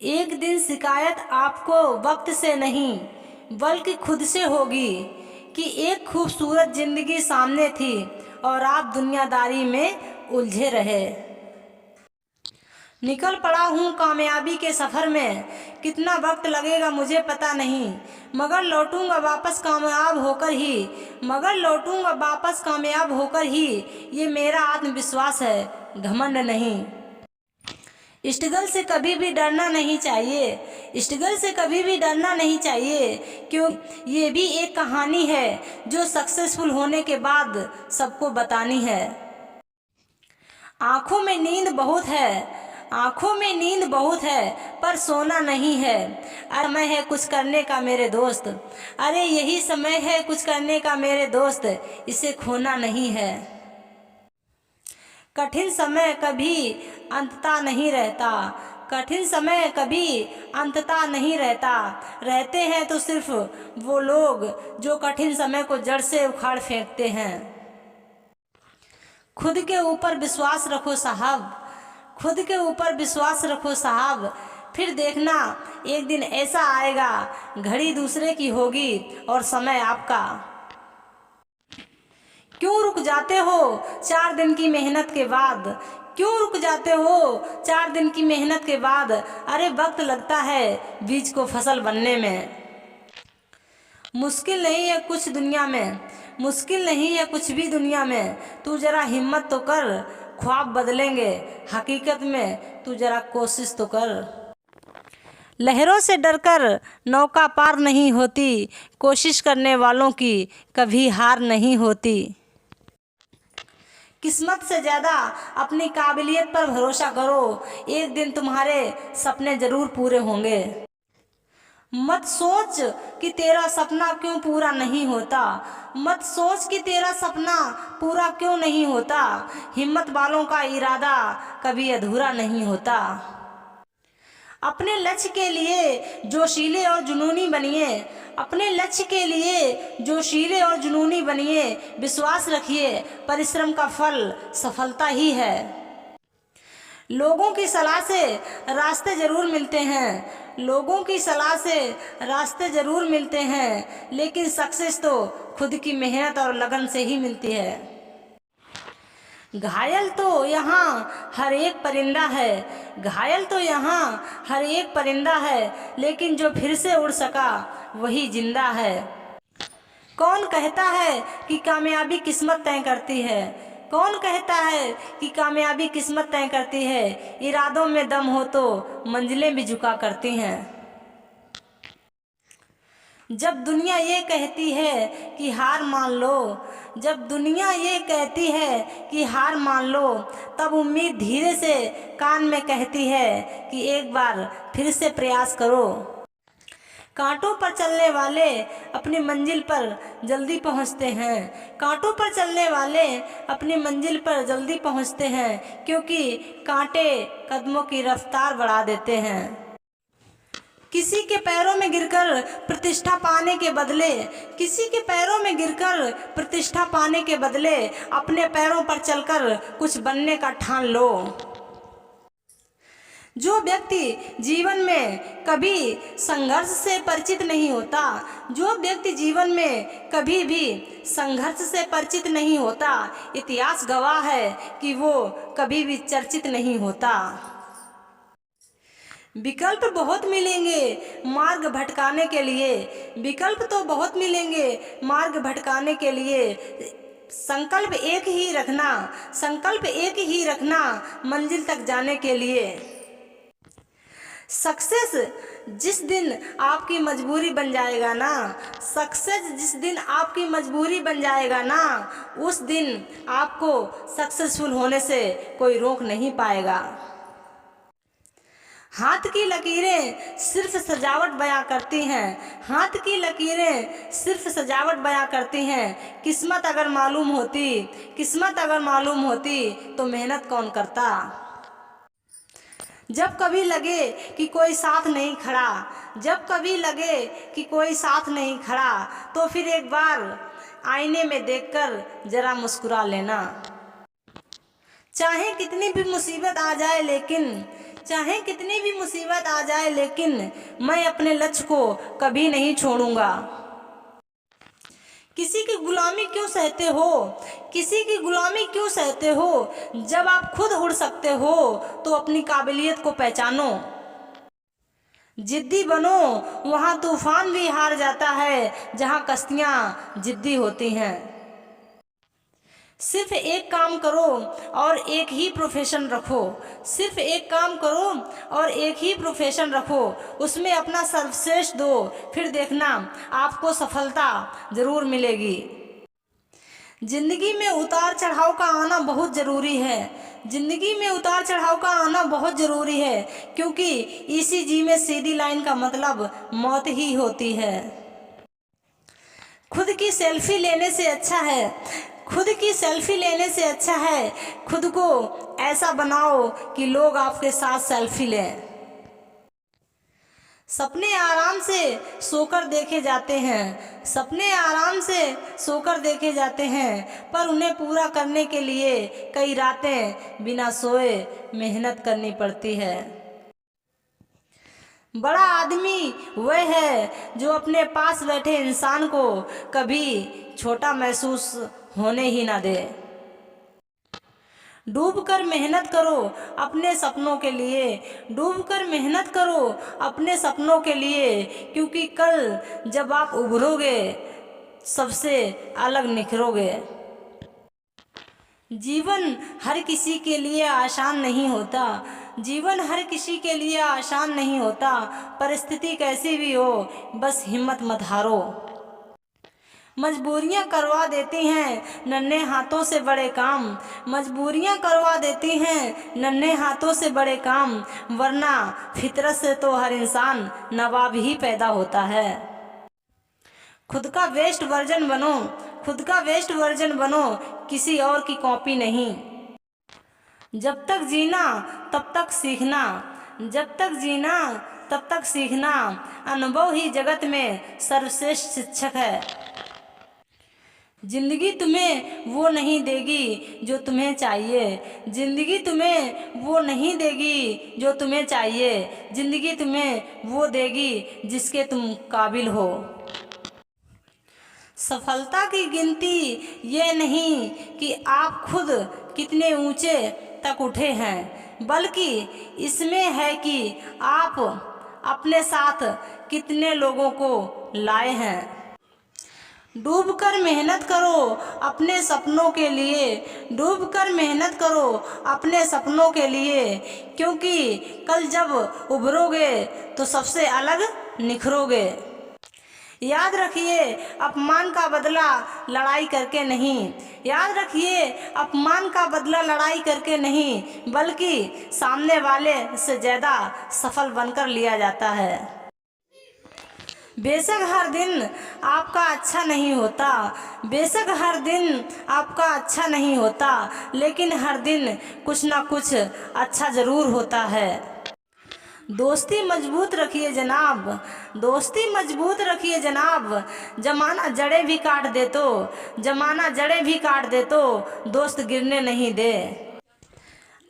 एक दिन शिकायत आपको वक्त से नहीं बल्कि खुद से होगी कि एक खूबसूरत जिंदगी सामने थी और आप दुनियादारी में उलझे रहे। निकल पड़ा हूँ कामयाबी के सफ़र में, कितना वक्त लगेगा मुझे पता नहीं, मगर लौटूंगा वापस कामयाब होकर ही, मगर लौटूंगा वापस कामयाब होकर ही, ये मेरा आत्मविश्वास है, घमंड नहीं। स्ट्रगल से कभी भी डरना नहीं चाहिए, स्ट्रगल से कभी भी डरना नहीं चाहिए, क्यों ये भी एक कहानी है जो सक्सेसफुल होने के बाद सबको बतानी है। आँखों में नींद बहुत है, आँखों में नींद बहुत है, पर सोना नहीं है। अरे समय है कुछ करने का मेरे दोस्त, अरे यही समय है कुछ करने का मेरे दोस्त, इसे खोना नहीं है। कठिन समय कभी अंतता नहीं रहता, कठिन समय कभी अंतता नहीं रहता, रहते हैं तो सिर्फ वो लोग जो कठिन समय को जड़ से उखाड़ फेंकते हैं। खुद के ऊपर विश्वास रखो साहब, खुद के ऊपर विश्वास रखो साहब, फिर देखना एक दिन ऐसा आएगा, घड़ी दूसरे की होगी और समय आपका। क्यों रुक जाते हो 4 दिन की मेहनत के बाद, क्यों रुक जाते हो 4 दिन की मेहनत के बाद, अरे वक्त लगता है बीज को फसल बनने में। मुश्किल नहीं है कुछ दुनिया में, मुश्किल नहीं है कुछ भी दुनिया में, तू जरा हिम्मत तो कर, ख्वाब बदलेंगे हकीकत में, तू जरा कोशिश तो कर। लहरों से डरकर नौका पार नहीं होती, कोशिश करने वालों की कभी हार नहीं होती। किस्मत से ज़्यादा अपनी काबिलियत पर भरोसा करो, एक दिन तुम्हारे सपने ज़रूर पूरे होंगे। मत सोच कि तेरा सपना क्यों पूरा नहीं होता, मत सोच कि तेरा सपना पूरा क्यों नहीं होता, हिम्मत वालों का इरादा कभी अधूरा नहीं होता। अपने लक्ष्य के लिए जोशीले और जुनूनी बनिए, अपने लक्ष्य के लिए जोशीले और जुनूनी बनिए, विश्वास रखिए परिश्रम का फल सफलता ही है। लोगों की सलाह से रास्ते ज़रूर मिलते हैं, लोगों की सलाह से रास्ते ज़रूर मिलते हैं, लेकिन सक्सेस तो खुद की मेहनत और लगन से ही मिलती है। घायल तो यहाँ हर एक परिंदा है, घायल तो यहाँ हर एक परिंदा है, लेकिन जो फिर से उड़ सका वही जिंदा है। कौन कहता है कि कामयाबी किस्मत तय करती है, कौन कहता है कि कामयाबी किस्मत तय करती है, इरादों में दम हो तो मंजिलें भी झुका करती हैं। जब दुनिया ये कहती है कि हार मान लो, जब दुनिया ये कहती है कि हार मान लो, तब उम्मीद धीरे से कान में कहती है कि एक बार फिर से प्रयास करो। कांटों पर चलने वाले अपनी मंजिल पर जल्दी पहुंचते हैं, कांटों पर चलने वाले अपनी मंजिल पर जल्दी पहुंचते हैं, क्योंकि कांटे कदमों की रफ्तार बढ़ा देते हैं। किसी के पैरों में गिरकर प्रतिष्ठा पाने के बदले, किसी के पैरों में गिरकर प्रतिष्ठा पाने के बदले अपने पैरों पर चलकर कुछ बनने का ठान लो। जो व्यक्ति जीवन में कभी संघर्ष से परिचित नहीं होता, जो व्यक्ति जीवन में कभी भी संघर्ष से परिचित नहीं होता, इतिहास गवाह है कि वो कभी भी चर्चित नहीं होता। विकल्प बहुत मिलेंगे मार्ग भटकाने के लिए, विकल्प तो बहुत मिलेंगे मार्ग भटकाने के लिए, संकल्प एक ही रखना, संकल्प एक ही रखना मंजिल तक जाने के लिए। सक्सेस जिस दिन आपकी मजबूरी बन जाएगा ना, सक्सेस जिस दिन आपकी मजबूरी बन जाएगा ना, उस दिन आपको सक्सेसफुल होने से कोई रोक नहीं पाएगा। हाथ की लकीरें सिर्फ सजावट बयां करती हैं, हाथ की लकीरें सिर्फ सजावट बयां करती हैं, किस्मत अगर मालूम होती, किस्मत अगर मालूम होती तो मेहनत कौन करता। जब कभी लगे कि कोई साथ नहीं खड़ा, जब कभी लगे कि कोई साथ नहीं खड़ा, तो फिर एक बार आईने में देखकर जरा मुस्कुरा लेना। चाहे कितनी भी मुसीबत आ जाए, लेकिन चाहे कितनी भी मुसीबत आ जाए, लेकिन मैं अपने लक्ष्य को कभी नहीं छोड़ूंगा। किसी की गुलामी क्यों सहते हो, किसी की गुलामी क्यों सहते हो? जब आप खुद उड़ सकते हो तो अपनी काबिलियत को पहचानो। जिद्दी बनो, वहाँ तूफान भी हार जाता है जहाँ कश्तियाँ जिद्दी होती हैं। सिर्फ एक काम करो और एक ही प्रोफेशन रखो, सिर्फ एक काम करो और एक ही प्रोफेशन रखो, उसमें अपना सर्वश्रेष्ठ दो, फिर देखना आपको सफलता जरूर मिलेगी। जिंदगी में उतार चढ़ाव का आना बहुत ज़रूरी है, जिंदगी में उतार चढ़ाव का आना बहुत ज़रूरी है, क्योंकि ईसीजी में सीधी लाइन का मतलब मौत ही होती है। खुद की सेल्फी लेने से अच्छा है, खुद की सेल्फी लेने से अच्छा है खुद को ऐसा बनाओ कि लोग आपके साथ सेल्फी लें। सपने आराम से सोकर देखे जाते हैं, सपने आराम से सोकर देखे जाते हैं, पर उन्हें पूरा करने के लिए कई रातें बिना सोए मेहनत करनी पड़ती है। बड़ा आदमी वह है जो अपने पास बैठे इंसान को कभी छोटा महसूस होने ही ना दे। डूबकर मेहनत करो अपने सपनों के लिए, डूबकर मेहनत करो अपने सपनों के लिए, क्योंकि कल जब आप उभरोगे सबसे अलग निखरोगे। जीवन हर किसी के लिए आसान नहीं होता, जीवन हर किसी के लिए आसान नहीं होता। परिस्थिति कैसी भी हो बस हिम्मत मत हारो। मजबूरियां करवा देती हैं नन्हे हाथों से बड़े काम, मजबूरियां करवा देती हैं नन्हे हाथों से बड़े काम, वरना फितरत से तो हर इंसान नवाब ही पैदा होता है। खुद का बेस्ट वर्जन बनो, खुद का बेस्ट वर्जन बनो, किसी और की कॉपी नहीं। जब तक जीना तब तक सीखना, जब तक जीना तब तक सीखना, अनुभव ही जगत में सर्वश्रेष्ठ शिक्षक है। जिंदगी तुम्हें वो नहीं देगी जो तुम्हें चाहिए, जिंदगी तुम्हें वो नहीं देगी जो तुम्हें चाहिए, जिंदगी तुम्हें वो देगी जिसके तुम काबिल हो। सफलता की गिनती ये नहीं कि आप खुद कितने ऊंचे तक उठे हैं, बल्कि इसमें है कि आप अपने साथ कितने लोगों को लाए हैं। डूबकर मेहनत करो अपने सपनों के लिए, डूबकर मेहनत करो अपने सपनों के लिए, क्योंकि कल जब उभरोगे तो सबसे अलग निखरोगे। याद रखिए अपमान का बदला लड़ाई करके नहीं, याद रखिए अपमान का बदला लड़ाई करके नहीं, बल्कि सामने वाले से ज़्यादा सफल बनकर लिया जाता है। बेशक हर दिन आपका अच्छा नहीं होता, बेशक हर दिन आपका अच्छा नहीं होता, लेकिन हर दिन कुछ ना कुछ अच्छा ज़रूर होता है। दोस्ती मजबूत रखिए जनाब, दोस्ती मजबूत रखिए जनाब, जमाना जड़े भी काट दे तो, जमाना जड़े भी काट दे तो दोस्त गिरने नहीं दे।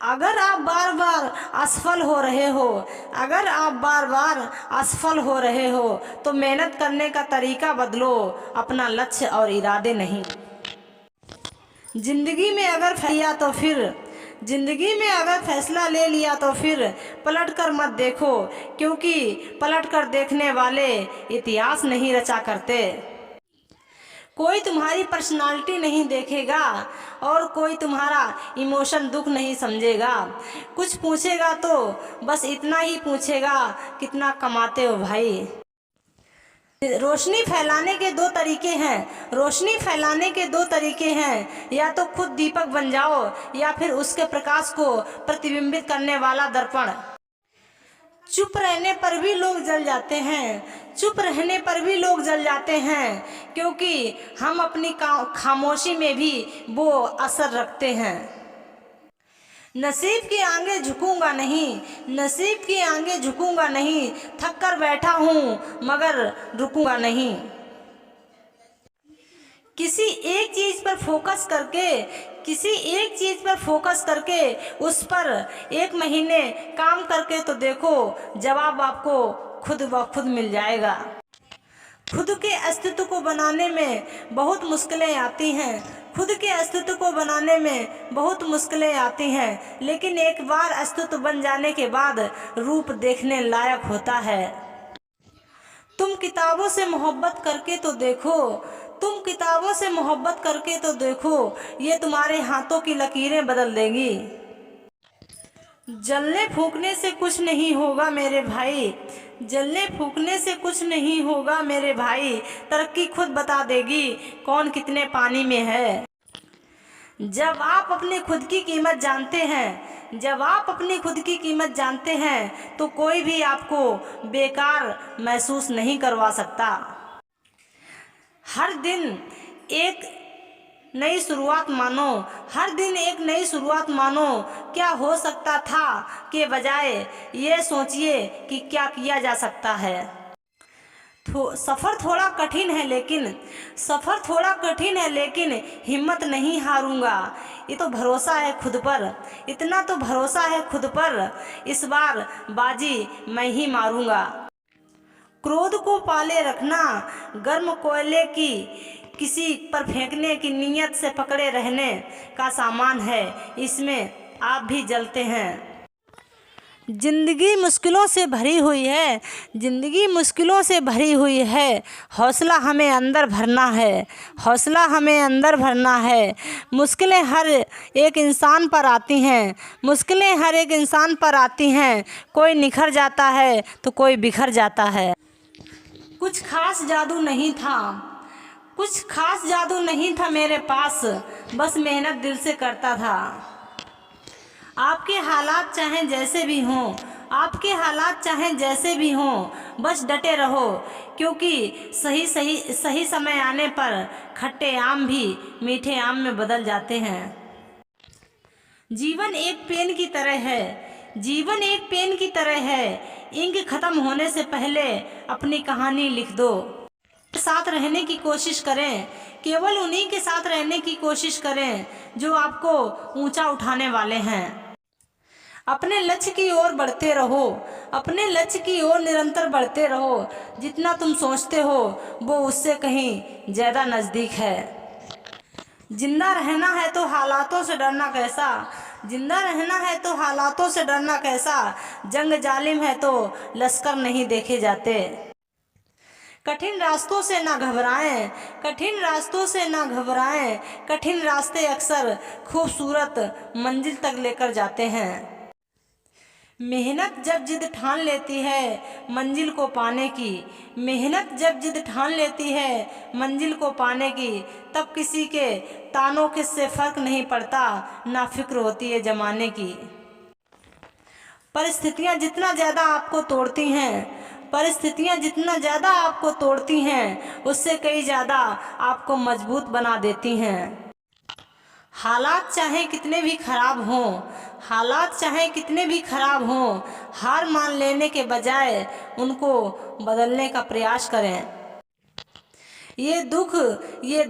अगर आप बार बार असफल हो रहे हो, अगर आप बार बार असफल हो रहे हो तो मेहनत करने का तरीका बदलो, अपना लक्ष्य और इरादे नहीं। जिंदगी में अगर फैया तो फिर, जिंदगी में अगर फैसला ले लिया तो फिर पलट कर मत देखो, क्योंकि पलट कर देखने वाले इतिहास नहीं रचा करते। कोई तुम्हारी पर्सनालिटी नहीं देखेगा और कोई तुम्हारा इमोशन दुख नहीं समझेगा। कुछ पूछेगा तो बस इतना ही पूछेगा कितना कमाते हो भाई। रोशनी फैलाने के दो तरीके हैं, रोशनी फैलाने के दो तरीके हैं, या तो खुद दीपक बन जाओ या फिर उसके प्रकाश को प्रतिबिंबित करने वाला दर्पण। चुप रहने पर भी लोग जल जाते हैं, चुप रहने पर भी लोग जल जाते हैं, क्योंकि हम अपनी खामोशी में भी वो असर रखते हैं। नसीब के आगे झुकूंगा नहीं, नसीब के आगे झुकूंगा नहीं, थक कर बैठा हूँ मगर रुकूंगा नहीं। किसी एक चीज पर फोकस करके उस पर 1 महीने काम करके तो देखो, जवाब आपको खुद ब खुद मिल जाएगा। खुद के अस्तित्व को बनाने में बहुत मुश्किलें आती हैं, लेकिन एक बार अस्तित्व बन जाने के बाद रूप देखने लायक होता है। तुम किताबों से मोहब्बत करके तो देखो, ये तुम्हारे हाथों की लकीरें बदल देंगी। जलने फूंकने से कुछ नहीं होगा मेरे भाई, तरक्की खुद बता देगी कौन कितने पानी में है। जब आप अपनी खुद की कीमत जानते हैं तो कोई भी आपको बेकार महसूस नहीं करवा सकता। हर दिन एक नई शुरुआत मानो, क्या हो सकता था के बजाय ये सोचिए कि क्या किया जा सकता है। सफ़र थोड़ा कठिन है लेकिन हिम्मत नहीं हारूंगा। इतना तो भरोसा है खुद पर, इस बार बाजी मैं ही मारूंगा। क्रोध को पाले रखना गर्म कोयले की किसी पर फेंकने की नीयत से पकड़े रहने का सामान है, इसमें आप भी जलते हैं। जिंदगी मुश्किलों से भरी हुई है, हौसला हमें अंदर भरना है। मुश्किलें हर एक इंसान पर आती हैं, कोई निखर जाता है तो कोई बिखर जाता है। कुछ खास जादू नहीं था मेरे पास, बस मेहनत दिल से करता था। आपके हालात चाहे जैसे भी हों, बस डटे रहो, क्योंकि सही समय आने पर खट्टे आम भी मीठे आम में बदल जाते हैं। जीवन एक पेन की तरह है, इंक खत्म होने से पहले अपनी कहानी लिख दो। साथ रहने की कोशिश करें, केवल उन्हीं के साथ रहने की कोशिश करें जो आपको ऊंचा उठाने वाले हैं। अपने लक्ष्य की ओर निरंतर बढ़ते रहो। जितना तुम सोचते हो वो उससे कहीं ज़्यादा नज़दीक है। जिंदा रहना है तो हालातों से डरना कैसा, जंग जालिम है तो लश्कर नहीं देखे जाते। कठिन रास्तों से ना घबराएं, कठिन रास्ते अक्सर खूबसूरत मंजिल तक लेकर जाते हैं। मेहनत जब जिद ठान लेती है मंजिल को पाने की, तब किसी के तानों से फर्क नहीं पड़ता, ना फिक्र होती है जमाने की। परिस्थितियाँ जितना ज़्यादा आपको तोड़ती हैं, उससे कई ज़्यादा आपको मजबूत बना देती हैं। हालात चाहे कितने भी खराब हों, हार मान लेने के बजाय उनको बदलने का प्रयास करें। ये दुख ये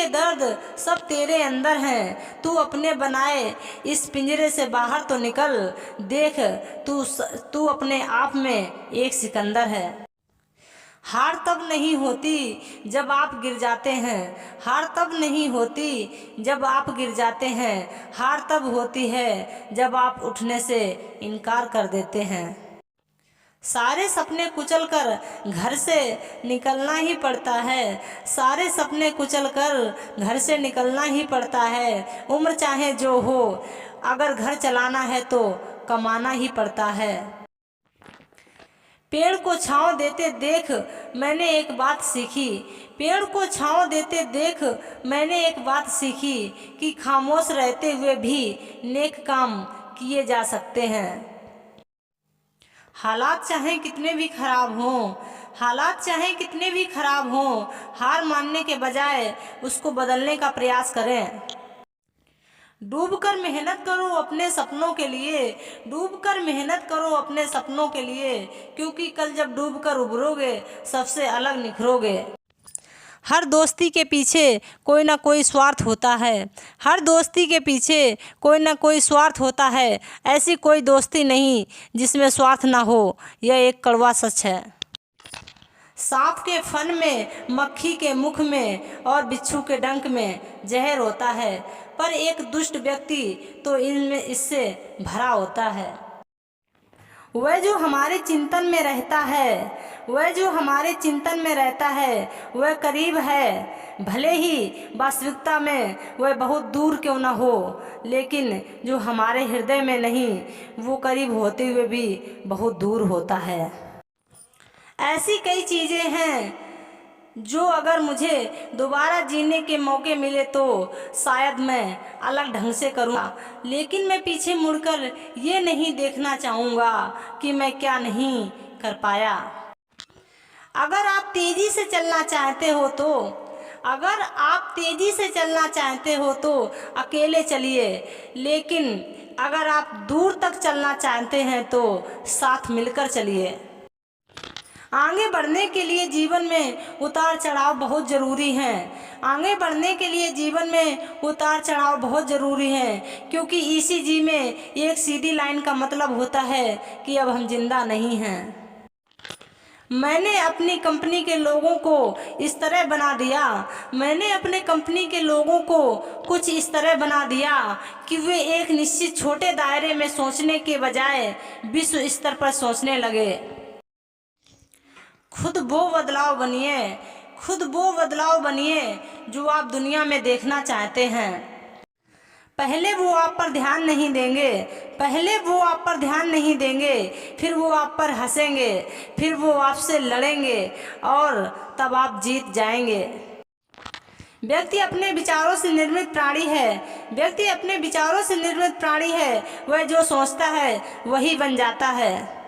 दर्द सब तेरे अंदर हैं, तू अपने बनाए इस पिंजरे से बाहर तो निकल, देख तू अपने आप में एक सिकंदर है। हार तब नहीं होती जब आप गिर जाते हैं, हार तब होती है जब आप उठने से इनकार कर देते हैं। सारे सपने कुचलकर घर से निकलना ही पड़ता है। उम्र चाहे जो हो, अगर घर चलाना है तो कमाना ही पड़ता है। पेड़ को छांव देते देख मैंने एक बात सीखी कि खामोश रहते हुए भी नेक काम किए जा सकते हैं। हालात चाहे कितने भी खराब हों, हार मानने के बजाय उसको बदलने का प्रयास करें। डूबकर मेहनत करो अपने सपनों के लिए, क्योंकि कल जब डूबकर उभरोगे सबसे अलग निखरोगे। हर दोस्ती के पीछे कोई ना कोई स्वार्थ होता है। हर दोस्ती के पीछे कोई ना कोई स्वार्थ होता है। ऐसी कोई दोस्ती नहीं जिसमें स्वार्थ ना हो, यह एक कड़वा सच है। सांप के फन में, मक्खी के मुख में और बिच्छू के डंक में जहर होता है, पर एक दुष्ट व्यक्ति तो इनमें इससे भरा होता है। वह जो हमारे चिंतन में रहता है, वह जो हमारे चिंतन में रहता है, वह करीब है। भले ही वास्तविकता में वह बहुत दूर क्यों न हो, लेकिन जो हमारे हृदय में नहीं, वो करीब होते हुए भी बहुत दूर होता है। ऐसी कई चीज़ें हैं जो अगर मुझे दोबारा जीने के मौके मिले तो शायद मैं अलग ढंग से करूँगा, लेकिन मैं पीछे मुड़कर ये नहीं देखना चाहूँगा कि मैं क्या नहीं कर पाया। अगर आप तेज़ी से चलना चाहते हो तो अगर आप तेज़ी से चलना चाहते हो तो अकेले चलिए, लेकिन अगर आप दूर तक चलना चाहते हैं तो साथ मिलकर चलिए। आगे बढ़ने के लिए जीवन में उतार चढ़ाव बहुत ज़रूरी हैं। आगे बढ़ने के लिए जीवन में उतार चढ़ाव बहुत ज़रूरी हैं, क्योंकि ईसीजी में एक सीधी लाइन का मतलब होता है कि अब हम जिंदा नहीं हैं। मैंने अपनी कंपनी के लोगों को इस तरह बना दिया, मैंने अपने कंपनी के लोगों को कुछ इस तरह बना दिया कि वे एक निश्चित छोटे दायरे में सोचने के बजाय विश्व स्तर पर सोचने लगे। खुद वो बदलाव बनिए, खुद वो बदलाव बनिए जो आप दुनिया में देखना चाहते हैं। पहले वो आप पर ध्यान नहीं देंगे, पहले वो आप पर ध्यान नहीं देंगे, फिर वो आप पर हंसेंगे, फिर वो आपसे लड़ेंगे और तब आप जीत जाएंगे। व्यक्ति अपने विचारों से निर्मित प्राणी है, व्यक्ति अपने विचारों से निर्मित प्राणी है। वह जो सोचता है वही बन जाता है।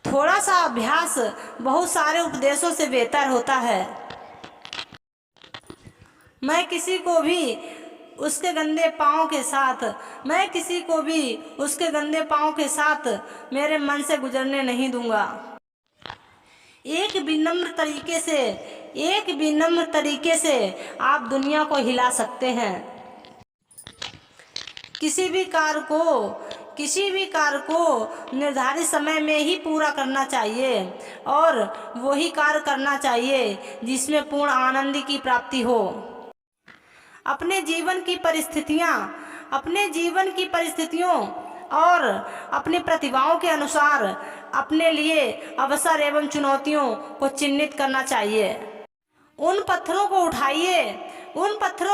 थोड़ा सा अभ्यास बहुत सारे उपदेशों से बेहतर होता है। मैं किसी को भी उसके गंदे पाँव के साथ मेरे मन से गुजरने नहीं दूंगा। एक विनम्र तरीके से आप दुनिया को हिला सकते हैं। किसी भी कार्य को निर्धारित समय में ही पूरा करना चाहिए और वही कार्य करना चाहिए जिसमें पूर्ण आनंद की प्राप्ति हो। अपने जीवन की परिस्थितियों और अपनी प्रतिभाओं के अनुसार अपने लिए अवसर एवं चुनौतियों को चिन्हित करना चाहिए। उन पत्थरों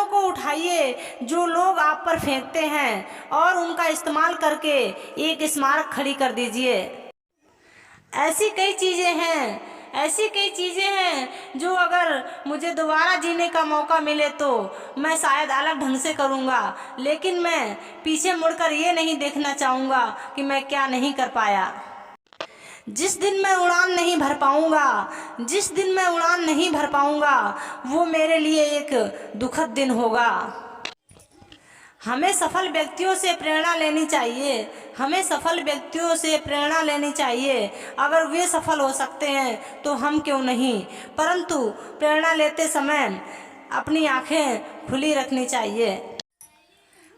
को उठाइए जो लोग आप पर फेंकते हैं और उनका इस्तेमाल करके एक स्मारक खड़ी कर दीजिए। ऐसी कई चीज़ें हैं जो अगर मुझे दोबारा जीने का मौका मिले तो मैं शायद अलग ढंग से करूँगा, लेकिन मैं पीछे मुड़कर ये नहीं देखना चाहूँगा कि मैं क्या नहीं कर पाया। जिस दिन मैं उड़ान नहीं भर पाऊँगा वो मेरे लिए एक दुखद दिन होगा। हमें सफल व्यक्तियों से प्रेरणा लेनी चाहिए। अगर वे सफल हो सकते हैं तो हम क्यों नहीं, परंतु प्रेरणा लेते समय अपनी आंखें खुली रखनी चाहिए।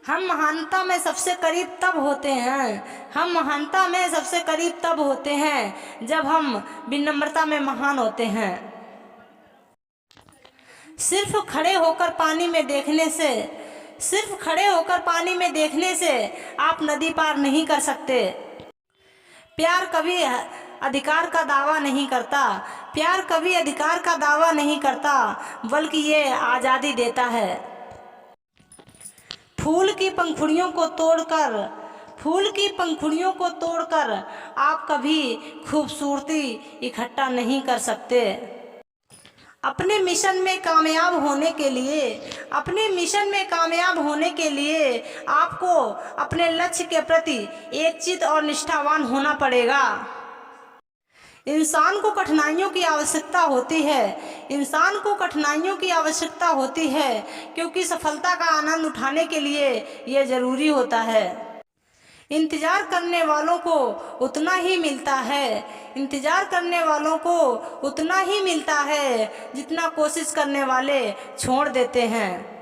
हम महानता में सबसे करीब तब होते हैं जब हम विनम्रता में महान होते हैं। सिर्फ खड़े होकर पानी में देखने से आप नदी पार नहीं कर सकते। प्यार कभी अधिकार का दावा नहीं करता, बल्कि ये आज़ादी देता है। फूल की पंखुड़ियों को तोड़कर आप कभी खूबसूरती इकट्ठा नहीं कर सकते। अपने मिशन में कामयाब होने के लिए आपको अपने लक्ष्य के प्रति एकचित्त और निष्ठावान होना पड़ेगा। इंसान को कठिनाइयों की आवश्यकता होती है क्योंकि सफलता का आनंद उठाने के लिए यह जरूरी होता है। इंतजार करने वालों को उतना ही मिलता है, इंतजार करने वालों को उतना ही मिलता है जितना कोशिश करने वाले छोड़ देते हैं।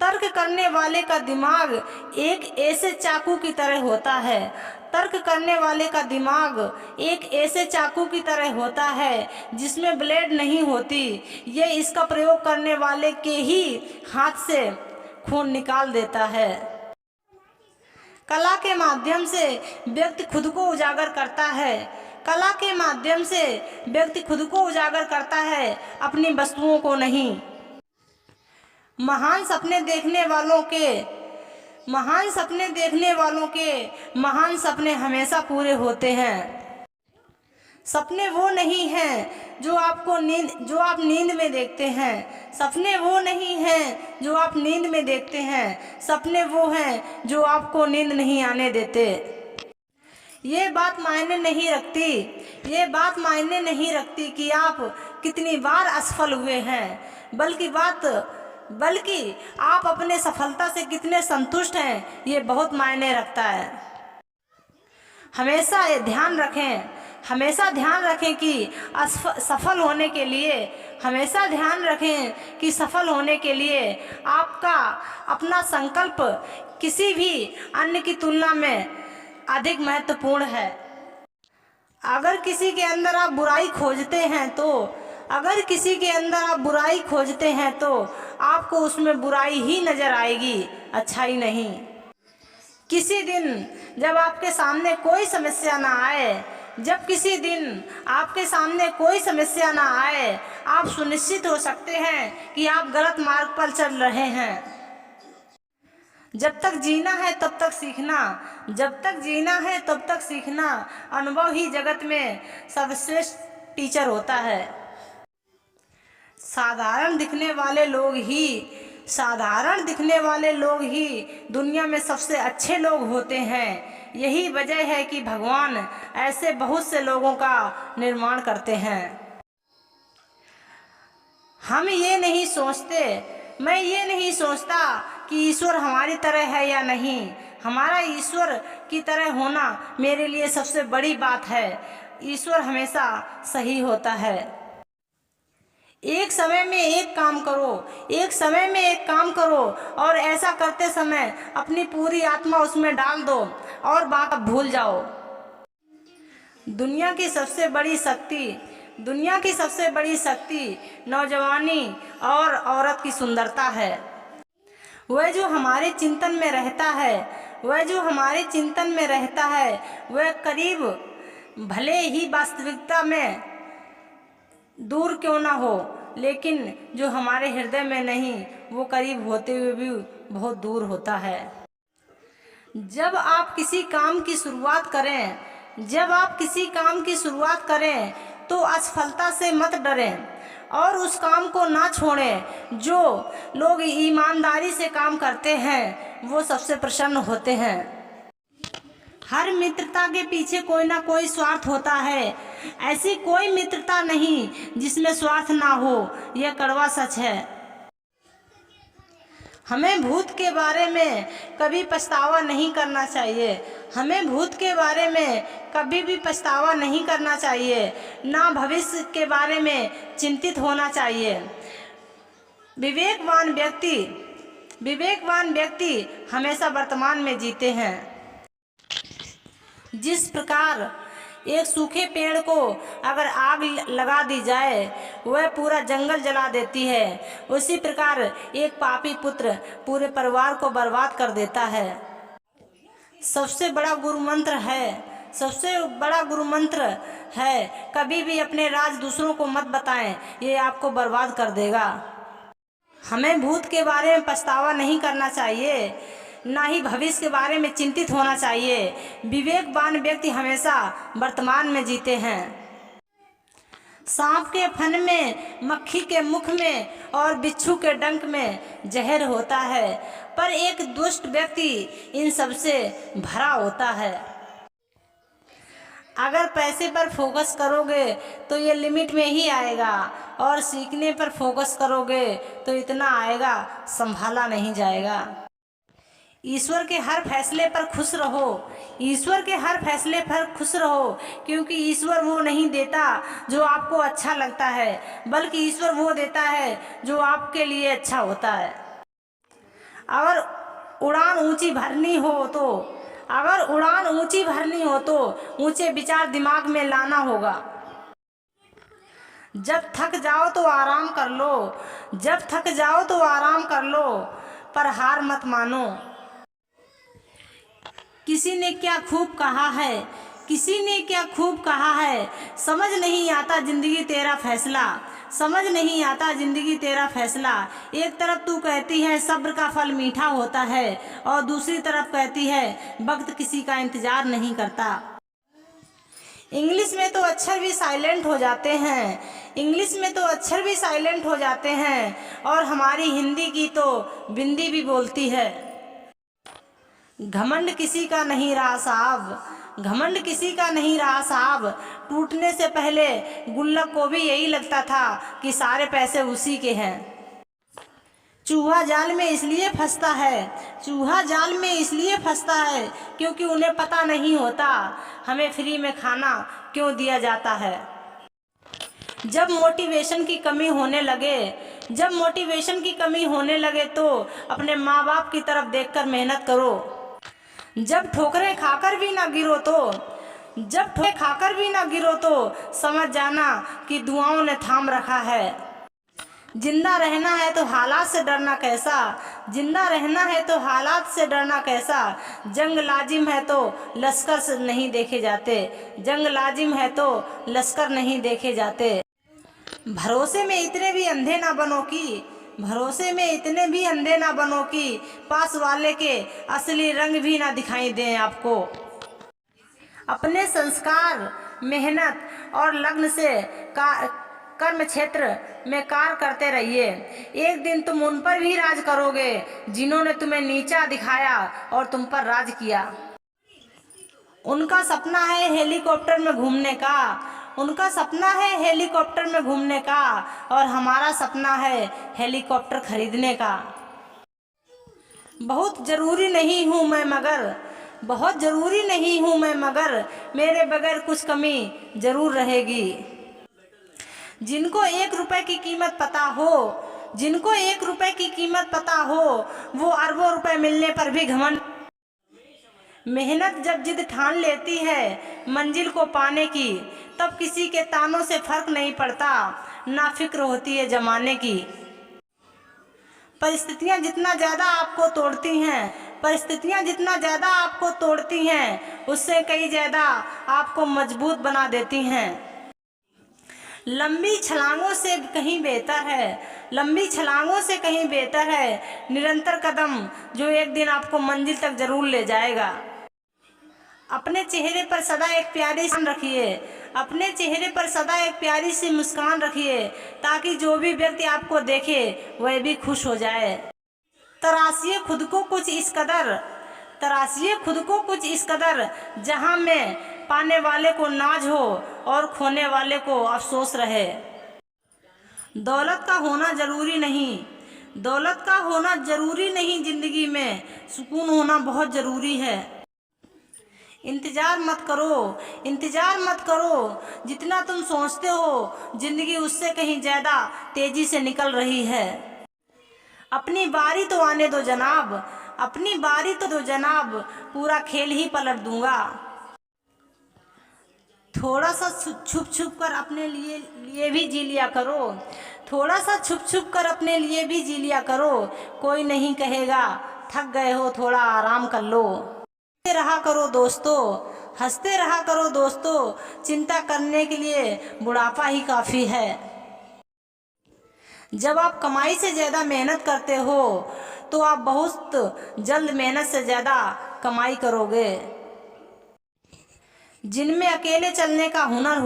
तर्क करने वाले का दिमाग एक ऐसे चाकू की तरह होता है, तर्क करने वाले का दिमाग एक ऐसे चाकू की तरह होता है जिसमें ब्लेड नहीं होती। ये इसका प्रयोग करने वाले के ही हाथ से खून निकाल देता है। कला के माध्यम से व्यक्ति खुद को उजागर करता है, कला के माध्यम से व्यक्ति खुद को उजागर करता है, अपनी वस्तुओं को नहीं। महान सपने देखने वालों के महान सपने हमेशा पूरे होते हैं। सपने वो नहीं हैं जो आप नींद में देखते हैं, सपने वो नहीं हैं जो आप नींद में देखते हैं, सपने वो हैं जो आपको नींद नहीं आने देते। ये बात मायने नहीं रखती कि आप कितनी बार असफल हुए हैं, बल्कि आप अपने सफलता से कितने संतुष्ट हैं, ये बहुत मायने रखता है। हमेशा ध्यान रखें कि सफल होने के लिए आपका अपना संकल्प किसी भी अन्य की तुलना में अधिक महत्वपूर्ण है। अगर किसी के अंदर आप बुराई खोजते हैं तो आपको उसमें बुराई ही नजर आएगी, अच्छाई नहीं। किसी दिन जब आपके सामने कोई समस्या ना आए, आप सुनिश्चित हो सकते हैं कि आप गलत मार्ग पर चल रहे हैं। जब तक जीना है तब तक सीखना, अनुभव ही जगत में सर्वश्रेष्ठ टीचर होता है। साधारण दिखने वाले लोग ही दुनिया में सबसे अच्छे लोग होते हैं। यही वजह है कि भगवान ऐसे बहुत से लोगों का निर्माण करते हैं। मैं ये नहीं सोचता कि ईश्वर हमारी तरह है या नहीं। हमारा ईश्वर की तरह होना मेरे लिए सबसे बड़ी बात है। ईश्वर हमेशा सही होता है। एक समय में एक काम करो और ऐसा करते समय अपनी पूरी आत्मा उसमें डाल दो और बात भूल जाओ। दुनिया की सबसे बड़ी शक्ति नौजवानी और औरत की सुंदरता है। वह जो हमारे चिंतन में रहता है वह करीब भले ही वास्तविकता में दूर क्यों ना हो, लेकिन जो हमारे हृदय में नहीं, वो करीब होते हुए भी बहुत दूर होता है। जब आप किसी काम की शुरुआत करें तो असफलता से मत डरें और उस काम को ना छोड़ें। जो लोग ईमानदारी से काम करते हैं वो सबसे प्रसन्न होते हैं। हर मित्रता के पीछे कोई ना कोई स्वार्थ होता है। ऐसी कोई मित्रता नहीं जिसमें स्वार्थ ना हो, यह कड़वा सच है। हमें भूत के बारे में कभी पछतावा नहीं करना चाहिए, ना भविष्य के बारे में चिंतित होना चाहिए। विवेकवान व्यक्ति हमेशा वर्तमान में जीते हैं। जिस प्रकार एक सूखे पेड़ को अगर आग लगा दी जाए वह पूरा जंगल जला देती है, उसी प्रकार एक पापी पुत्र पूरे परिवार को बर्बाद कर देता है। सबसे बड़ा गुरु मंत्र है कभी भी अपने राज दूसरों को मत बताएं, ये आपको बर्बाद कर देगा। हमें भूत के बारे में पछतावा नहीं करना चाहिए, ना ही भविष्य के बारे में चिंतित होना चाहिए। विवेकवान व्यक्ति हमेशा वर्तमान में जीते हैं। सांप के फन में, मक्खी के मुख में और बिच्छू के डंक में जहर होता है, पर एक दुष्ट व्यक्ति इन सब से भरा होता है। अगर पैसे पर फोकस करोगे तो ये लिमिट में ही आएगा, और सीखने पर फोकस करोगे तो इतना आएगा संभाला नहीं जाएगा। ईश्वर के हर फैसले पर खुश रहो। ईश्वर के हर फैसले पर खुश रहो, क्योंकि ईश्वर वो नहीं देता जो आपको अच्छा लगता है, बल्कि ईश्वर वो देता है जो आपके लिए अच्छा होता है। अगर उड़ान ऊंची भरनी हो तो ऊंचे विचार दिमाग में लाना होगा। जब थक जाओ तो आराम कर लो, पर हार मत मानो। किसी ने क्या खूब कहा है, समझ नहीं आता जिंदगी तेरा फैसला। एक तरफ तू कहती है सब्र का फल मीठा होता है, और दूसरी तरफ कहती है वक्त किसी का इंतजार नहीं करता। इंग्लिश में तो अक्षर भी साइलेंट हो जाते हैं, और हमारी हिंदी की तो बिंदी भी बोलती है। घमंड किसी का नहीं रहा साहब, टूटने से पहले गुल्लक को भी यही लगता था कि सारे पैसे उसी के हैं। चूहा जाल में इसलिए फंसता है क्योंकि उन्हें पता नहीं होता हमें फ्री में खाना क्यों दिया जाता है। जब मोटिवेशन की कमी होने लगे तो अपने माँ बाप की तरफ देखकर मेहनत करो। जब ठोकरें खाकर भी ना गिरो तो समझ जाना कि दुआओं ने थाम रखा है। जिंदा रहना है तो हालात से डरना कैसा, जंग लाजिम है तो लश्कर नहीं देखे जाते। भरोसे में इतने भी अंधे ना बनो कि पास वाले के असली रंग भी ना दिखाई दें आपको। अपने संस्कार, मेहनत और लगन से कर्म क्षेत्र में कार्य करते रहिए। एक दिन तुम उन पर भी राज करोगे जिन्होंने तुम्हें नीचा दिखाया और तुम पर राज किया। उनका सपना है हेलीकॉप्टर में घूमने का, और हमारा सपना है हेलीकॉप्टर खरीदने का। बहुत जरूरी नहीं हूँ मैं मगर मेरे बगैर कुछ कमी जरूर रहेगी। जिनको 1 रुपए की कीमत पता हो वो अरबों रुपए मिलने पर भी घमंड। मेहनत जब जिद ठान लेती है मंजिल को पाने की, तब किसी के तानों से फर्क नहीं पड़ता, ना फिक्र होती है जमाने की। परिस्थितियां जितना ज़्यादा आपको तोड़ती हैं उससे कई ज़्यादा आपको मजबूत बना देती हैं। लंबी छलांगों से कहीं बेहतर है निरंतर कदम, जो एक दिन आपको मंजिल तक जरूर ले जाएगा। अपने चेहरे पर सदा एक प्यारी सी मुस्कान रखिए, ताकि जो भी व्यक्ति आपको देखे वह भी खुश हो जाए। तराशिए खुद को कुछ इस कदर जहां में पाने वाले को नाज हो और खोने वाले को अफसोस रहे। दौलत का होना जरूरी नहीं, जिंदगी में सुकून होना बहुत जरूरी है। इंतजार मत करो, जितना तुम सोचते हो जिंदगी उससे कहीं ज्यादा तेजी से निकल रही है। अपनी बारी तो आने दो जनाब, पूरा खेल ही पलट दूंगा। थोड़ा सा छुप कर अपने लिए भी जी लिया करो, कोई नहीं कहेगा थक गए हो, थोड़ा आराम कर लो। हंसते रहा करो दोस्तों, चिंता करने के लिए बुढ़ापा ही काफी है। जब आप कमाई से ज्यादा मेहनत करते हो तो आप बहुत जल्द मेहनत से ज्यादा कमाई करोगे। जिनमें अकेले चलने का हुनर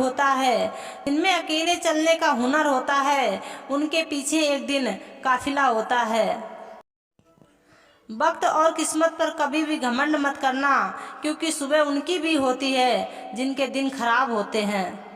होता है उनके पीछे एक दिन काफिला होता है। वक्त और किस्मत पर कभी भी घमंड मत करना, क्योंकि सुबह उनकी भी होती है जिनके दिन खराब होते हैं।